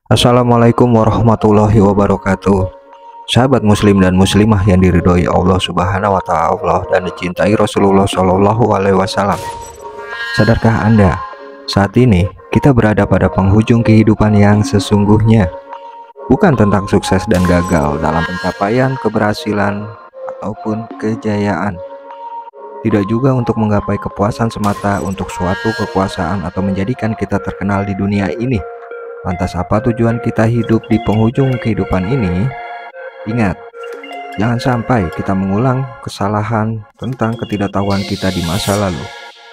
Assalamualaikum warahmatullahi wabarakatuh. Sahabat muslim dan muslimah yang diridhoi Allah Subhanahu wa Ta'ala dan dicintai Rasulullah Shallallahu alaihi wasallam. Sadarkah Anda, saat ini kita berada pada penghujung kehidupan yang sesungguhnya. Bukan tentang sukses dan gagal dalam pencapaian keberhasilan ataupun kejayaan. Tidak juga untuk menggapai kepuasan semata untuk suatu kekuasaan atau menjadikan kita terkenal di dunia ini. Lantas apa tujuan kita hidup di penghujung kehidupan ini? Ingat, jangan sampai kita mengulang kesalahan tentang ketidaktahuan kita di masa lalu.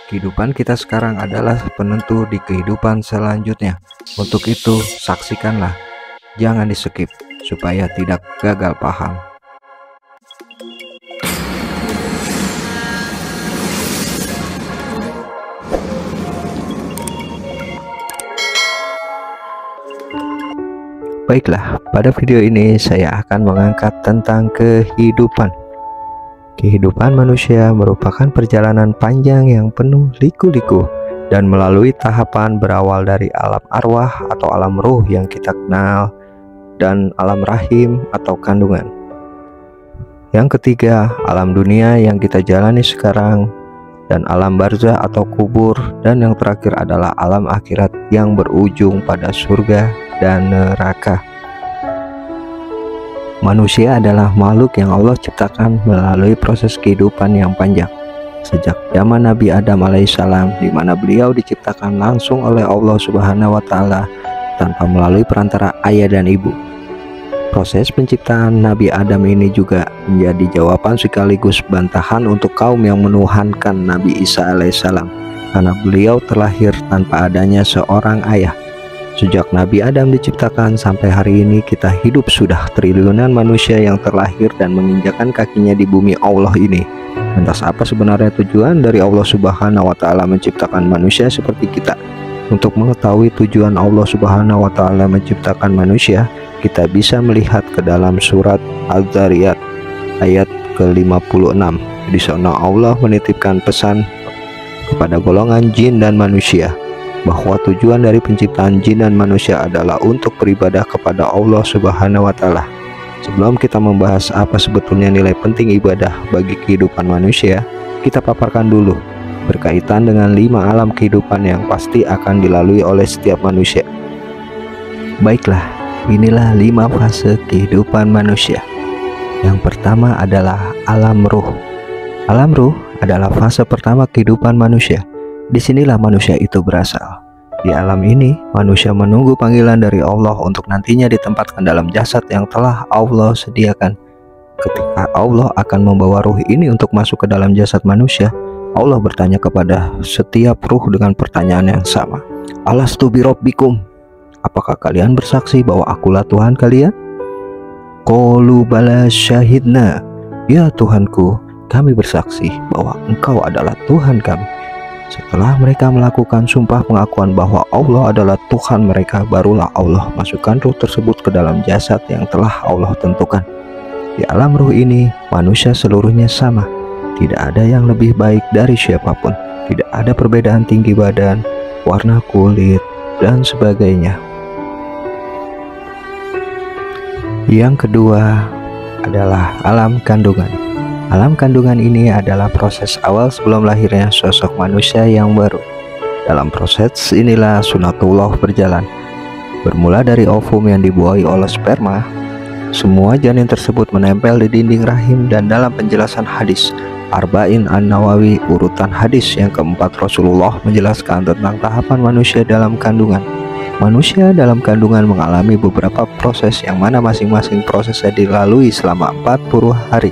Kehidupan kita sekarang adalah penentu di kehidupan selanjutnya. Untuk itu, saksikanlah, jangan di-skip supaya tidak gagal paham. Baiklah, pada video ini saya akan mengangkat tentang kehidupan. Kehidupan manusia merupakan perjalanan panjang yang penuh liku-liku dan melalui tahapan berawal dari alam arwah atau alam ruh yang kita kenal dan alam rahim atau kandungan. Yang ketiga, alam dunia yang kita jalani sekarang dan alam barzah atau kubur, dan yang terakhir adalah alam akhirat yang berujung pada surga dan neraka. Manusia adalah makhluk yang Allah ciptakan melalui proses kehidupan yang panjang sejak zaman Nabi Adam alaihissalam, di mana beliau diciptakan langsung oleh Allah Subhanahu wa Ta'ala tanpa melalui perantara ayah dan ibu. Proses penciptaan Nabi Adam ini juga menjadi jawaban sekaligus bantahan untuk kaum yang menuhankan Nabi Isa alaihissalam, karena beliau terlahir tanpa adanya seorang ayah. Sejak Nabi Adam diciptakan sampai hari ini, kita hidup sudah triliunan manusia yang terlahir dan menginjakan kakinya di bumi Allah ini. Lantas apa sebenarnya tujuan dari Allah Subhanahu wa Ta'ala menciptakan manusia seperti kita? Untuk mengetahui tujuan Allah Subhanahu wa Ta'ala menciptakan manusia, kita bisa melihat ke dalam surat Al-Dzariyat ayat ke-56. Di sana Allah menitipkan pesan kepada golongan jin dan manusia bahwa tujuan dari penciptaan jin dan manusia adalah untuk beribadah kepada Allah Subhanahu wa Ta'ala. Sebelum kita membahas apa sebetulnya nilai penting ibadah bagi kehidupan manusia, kita paparkan dulu berkaitan dengan 5 alam kehidupan yang pasti akan dilalui oleh setiap manusia. Baiklah, inilah 5 fase kehidupan manusia. Yang pertama adalah alam ruh. Alam ruh adalah fase pertama kehidupan manusia. Disinilah manusia itu berasal. Di alam ini, manusia menunggu panggilan dari Allah untuk nantinya ditempatkan dalam jasad yang telah Allah sediakan. Ketika Allah akan membawa ruh ini untuk masuk ke dalam jasad manusia, Allah bertanya kepada setiap ruh dengan pertanyaan yang sama. Alastu birabbikum? Apakah kalian bersaksi bahwa akulah Tuhan kalian? Qalu bala syahidna. Ya Tuhanku, kami bersaksi bahwa Engkau adalah Tuhan kami. Setelah mereka melakukan sumpah pengakuan bahwa Allah adalah Tuhan mereka, barulah Allah masukkan ruh tersebut ke dalam jasad yang telah Allah tentukan. Di alam ruh ini, manusia seluruhnya sama. Tidak ada yang lebih baik dari siapapun. Tidak ada perbedaan tinggi badan, warna kulit, dan sebagainya. Yang kedua adalah alam kandungan. Alam kandungan ini adalah proses awal sebelum lahirnya sosok manusia yang baru. Dalam proses inilah sunatullah berjalan. Bermula dari ovum yang dibuahi oleh sperma, semua janin tersebut menempel di dinding rahim, dan dalam penjelasan hadis Arba'in An-Nawawi urutan hadis yang keempat, Rasulullah menjelaskan tentang tahapan manusia dalam kandungan. Manusia dalam kandungan mengalami beberapa proses yang mana masing-masing prosesnya dilalui selama 40 hari.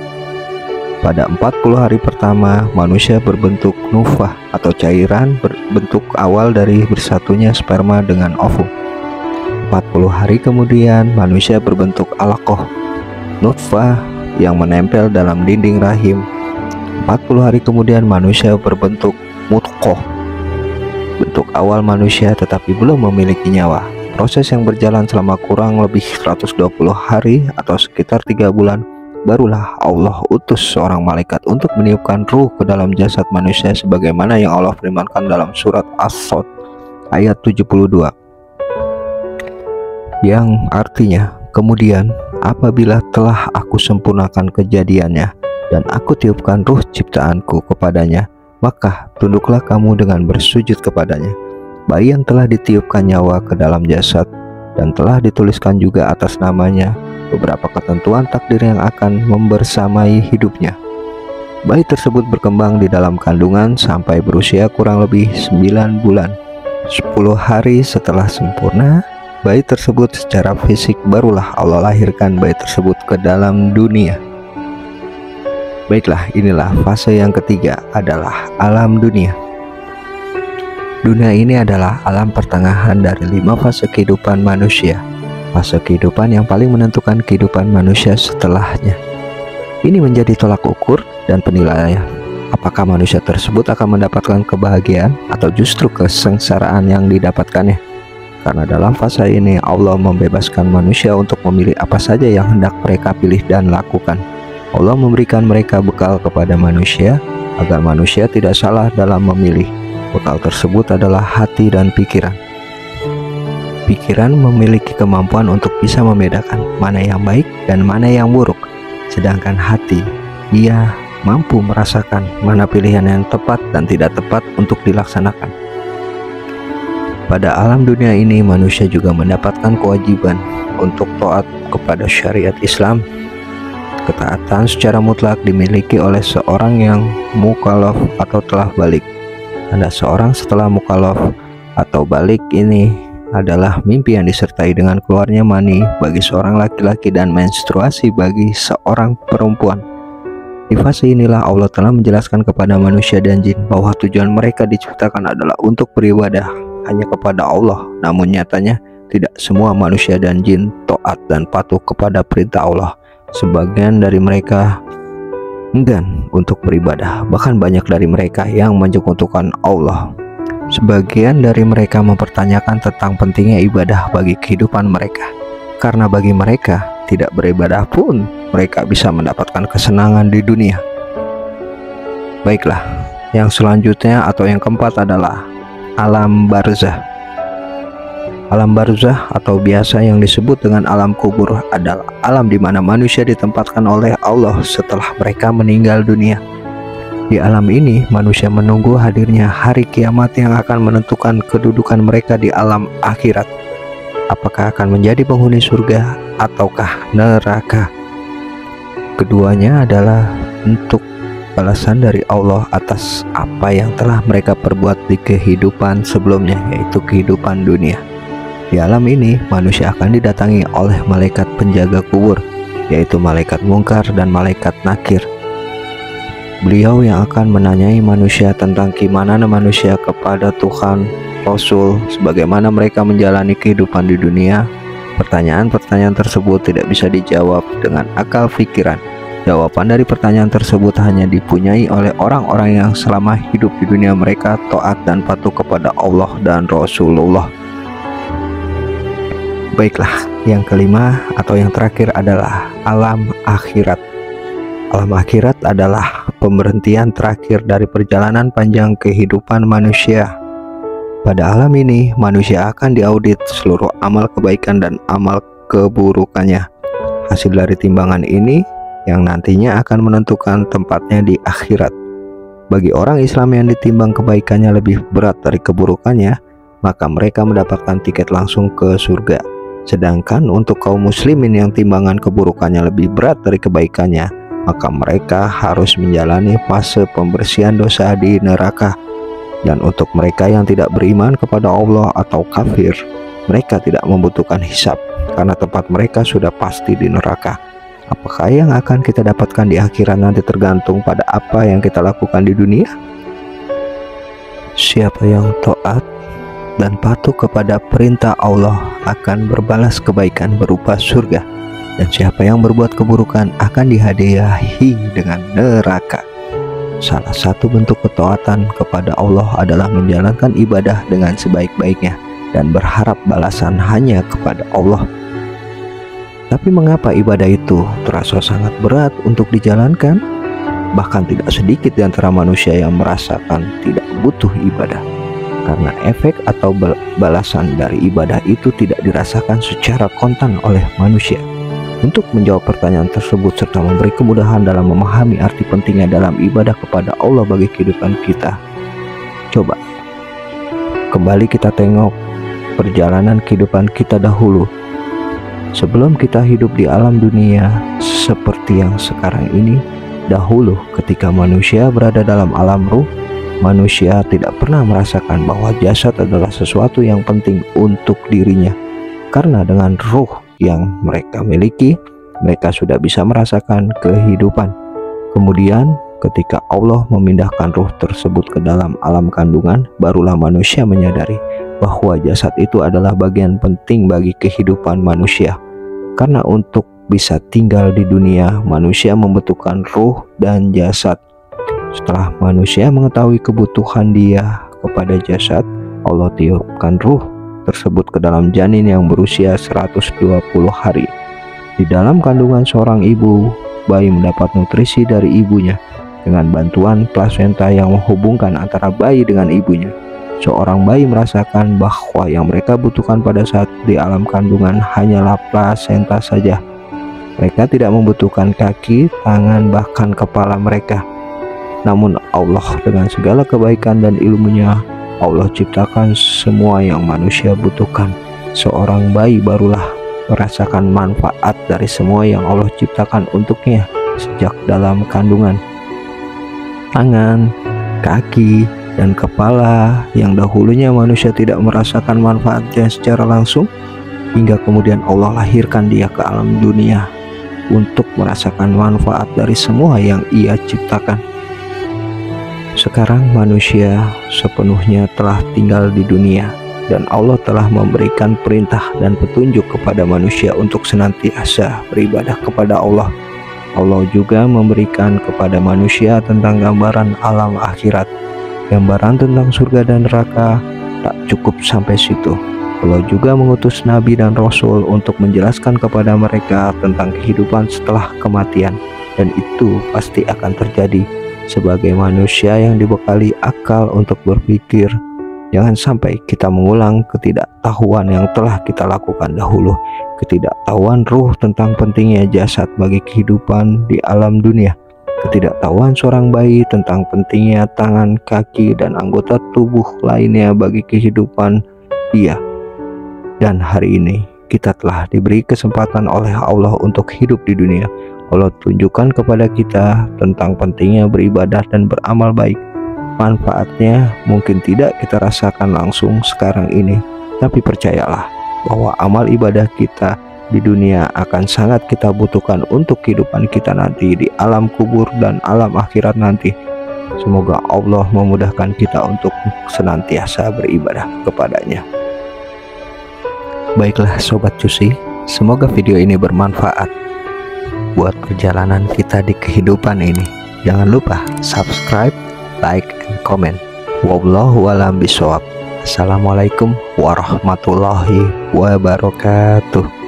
Pada 40 hari pertama, manusia berbentuk nutfah atau cairan berbentuk awal dari bersatunya sperma dengan ovum. 40 hari kemudian, manusia berbentuk alaqah, nutfah yang menempel dalam dinding rahim. 40 hari kemudian, manusia berbentuk mudghah, bentuk awal manusia tetapi belum memiliki nyawa. Proses yang berjalan selama kurang lebih 120 hari atau sekitar 3 bulan, barulah Allah utus seorang malaikat untuk meniupkan ruh ke dalam jasad manusia sebagaimana yang Allah firmankan dalam surat As-Sadd ayat 72. yang artinya, kemudian apabila telah aku sempurnakan kejadiannya dan aku tiupkan ruh ciptaanku kepadanya, maka tunduklah kamu dengan bersujud kepadanya. Bayi yang telah ditiupkan nyawa ke dalam jasad dan telah dituliskan juga atas namanya beberapa ketentuan takdir yang akan membersamai hidupnya. Bayi tersebut berkembang di dalam kandungan sampai berusia kurang lebih 9 bulan. 10 hari setelah sempurna, bayi tersebut secara fisik barulah Allah lahirkan bayi tersebut ke dalam dunia. Baiklah, inilah fase yang ketiga, adalah alam dunia. Dunia ini adalah alam pertengahan dari 5 fase kehidupan manusia. Fase kehidupan yang paling menentukan kehidupan manusia setelahnya. Ini menjadi tolak ukur dan penilaian apakah manusia tersebut akan mendapatkan kebahagiaan atau justru kesengsaraan yang didapatkannya. Karena dalam fase ini Allah membebaskan manusia untuk memilih apa saja yang hendak mereka pilih dan lakukan. Allah memberikan mereka bekal kepada manusia agar manusia tidak salah dalam memilih. Bekal tersebut adalah hati dan pikiran. Pikiran memiliki kemampuan untuk bisa membedakan mana yang baik dan mana yang buruk. Sedangkan hati, ia mampu merasakan mana pilihan yang tepat dan tidak tepat untuk dilaksanakan. Pada alam dunia ini manusia juga mendapatkan kewajiban untuk taat kepada syariat Islam. Ketaatan secara mutlak dimiliki oleh seorang yang mukallaf atau telah balik. Tanda seorang setelah mukallaf atau balik ini adalah mimpi yang disertai dengan keluarnya mani bagi seorang laki-laki dan menstruasi bagi seorang perempuan. Di fase inilah Allah telah menjelaskan kepada manusia dan jin bahwa tujuan mereka diciptakan adalah untuk beribadah hanya kepada Allah. Namun nyatanya tidak semua manusia dan jin taat dan patuh kepada perintah Allah. Sebagian dari mereka enggan untuk beribadah, bahkan banyak dari mereka yang menyekutukan Allah. Sebagian dari mereka mempertanyakan tentang pentingnya ibadah bagi kehidupan mereka, karena bagi mereka tidak beribadah pun mereka bisa mendapatkan kesenangan di dunia. Baiklah, yang selanjutnya atau yang keempat adalah alam barzah. Alam barzah atau biasa yang disebut dengan alam kubur adalah alam di mana manusia ditempatkan oleh Allah setelah mereka meninggal dunia. Di alam ini manusia menunggu hadirnya hari kiamat yang akan menentukan kedudukan mereka di alam akhirat. Apakah akan menjadi penghuni surga ataukah neraka? Keduanya adalah bentuk balasan dari Allah atas apa yang telah mereka perbuat di kehidupan sebelumnya, yaitu kehidupan dunia. Di alam ini manusia akan didatangi oleh malaikat penjaga kubur, yaitu malaikat mungkar dan malaikat nakir. Beliau yang akan menanyai manusia tentang keimanan manusia kepada Tuhan, Rasul, sebagaimana mereka menjalani kehidupan di dunia. Pertanyaan-pertanyaan tersebut tidak bisa dijawab dengan akal pikiran. Jawaban dari pertanyaan tersebut hanya dipunyai oleh orang-orang yang selama hidup di dunia mereka taat dan patuh kepada Allah dan Rasulullah. Baiklah, yang kelima atau yang terakhir adalah alam akhirat. Alam akhirat adalah pemberhentian terakhir dari perjalanan panjang kehidupan manusia. Pada alam ini, manusia akan diaudit seluruh amal kebaikan dan amal keburukannya. Hasil dari timbangan ini yang nantinya akan menentukan tempatnya di akhirat. Bagi orang Islam yang ditimbang kebaikannya lebih berat dari keburukannya, maka mereka mendapatkan tiket langsung ke surga. Sedangkan untuk kaum muslimin yang timbangan keburukannya lebih berat dari kebaikannya, maka mereka harus menjalani fase pembersihan dosa di neraka. Dan untuk mereka yang tidak beriman kepada Allah atau kafir, mereka tidak membutuhkan hisab karena tempat mereka sudah pasti di neraka. Apakah yang akan kita dapatkan di akhirat nanti tergantung pada apa yang kita lakukan di dunia. Siapa yang taat dan patuh kepada perintah Allah akan berbalas kebaikan berupa surga, dan siapa yang berbuat keburukan akan dihadiahi dengan neraka. Salah satu bentuk ketaatan kepada Allah adalah menjalankan ibadah dengan sebaik-baiknya dan berharap balasan hanya kepada Allah. Tapi mengapa ibadah itu terasa sangat berat untuk dijalankan? Bahkan tidak sedikit di antara manusia yang merasakan tidak butuh ibadah. karena efek atau balasan dari ibadah itu tidak dirasakan secara kontan oleh manusia. Untuk menjawab pertanyaan tersebut serta memberi kemudahan dalam memahami arti pentingnya dalam ibadah kepada Allah bagi kehidupan kita, coba kembali kita tengok perjalanan kehidupan kita dahulu. Sebelum kita hidup di alam dunia seperti yang sekarang ini, dahulu ketika manusia berada dalam alam ruh, manusia tidak pernah merasakan bahwa jasad adalah sesuatu yang penting untuk dirinya. Karena dengan ruh yang mereka miliki, mereka sudah bisa merasakan kehidupan. Kemudian ketika Allah memindahkan ruh tersebut ke dalam alam kandungan, barulah manusia menyadari bahwa jasad itu adalah bagian penting bagi kehidupan manusia. Karena untuk bisa tinggal di dunia, manusia membutuhkan ruh dan jasad. Setelah manusia mengetahui kebutuhan dia kepada jasad, Allah tiupkan ruh tersebut ke dalam janin yang berusia 120 hari. Di dalam kandungan seorang ibu, bayi mendapat nutrisi dari ibunya dengan bantuan plasenta yang menghubungkan antara bayi dengan ibunya. Seorang bayi merasakan bahwa yang mereka butuhkan pada saat di alam kandungan hanyalah plasenta saja. Mereka tidak membutuhkan kaki, tangan, bahkan kepala mereka. Namun Allah dengan segala kebaikan dan ilmunya, Allah ciptakan semua yang manusia butuhkan. Seorang bayi barulah merasakan manfaat dari semua yang Allah ciptakan untuknya sejak dalam kandungan. Tangan, kaki, dan kepala yang dahulunya manusia tidak merasakan manfaatnya secara langsung, hingga kemudian Allah lahirkan dia ke alam dunia untuk merasakan manfaat dari semua yang Ia ciptakan. Sekarang manusia sepenuhnya telah tinggal di dunia, dan Allah telah memberikan perintah dan petunjuk kepada manusia untuk senantiasa beribadah kepada Allah. Allah juga memberikan kepada manusia tentang gambaran alam akhirat. Gambaran tentang surga dan neraka tak cukup sampai situ. Allah juga mengutus nabi dan rasul untuk menjelaskan kepada mereka tentang kehidupan setelah kematian, dan itu pasti akan terjadi. Sebagai manusia yang dibekali akal untuk berpikir, jangan sampai kita mengulang ketidaktahuan yang telah kita lakukan dahulu. Ketidaktahuan ruh tentang pentingnya jasad bagi kehidupan di alam dunia. Ketidaktahuan seorang bayi tentang pentingnya tangan, kaki, dan anggota tubuh lainnya bagi kehidupan dia. Dan hari ini kita telah diberi kesempatan oleh Allah untuk hidup di dunia. Allah tunjukkan kepada kita tentang pentingnya beribadah dan beramal baik. Manfaatnya mungkin tidak kita rasakan langsung sekarang ini, tapi percayalah bahwa amal ibadah kita di dunia akan sangat kita butuhkan untuk kehidupan kita nanti di alam kubur dan alam akhirat nanti. Semoga Allah memudahkan kita untuk senantiasa beribadah kepadanya. Baiklah Sobat Cusi, semoga video ini bermanfaat buat perjalanan kita di kehidupan ini. Jangan lupa subscribe, like, and comment. Wallahu a'lam bishawab. Assalamualaikum warahmatullahi wabarakatuh.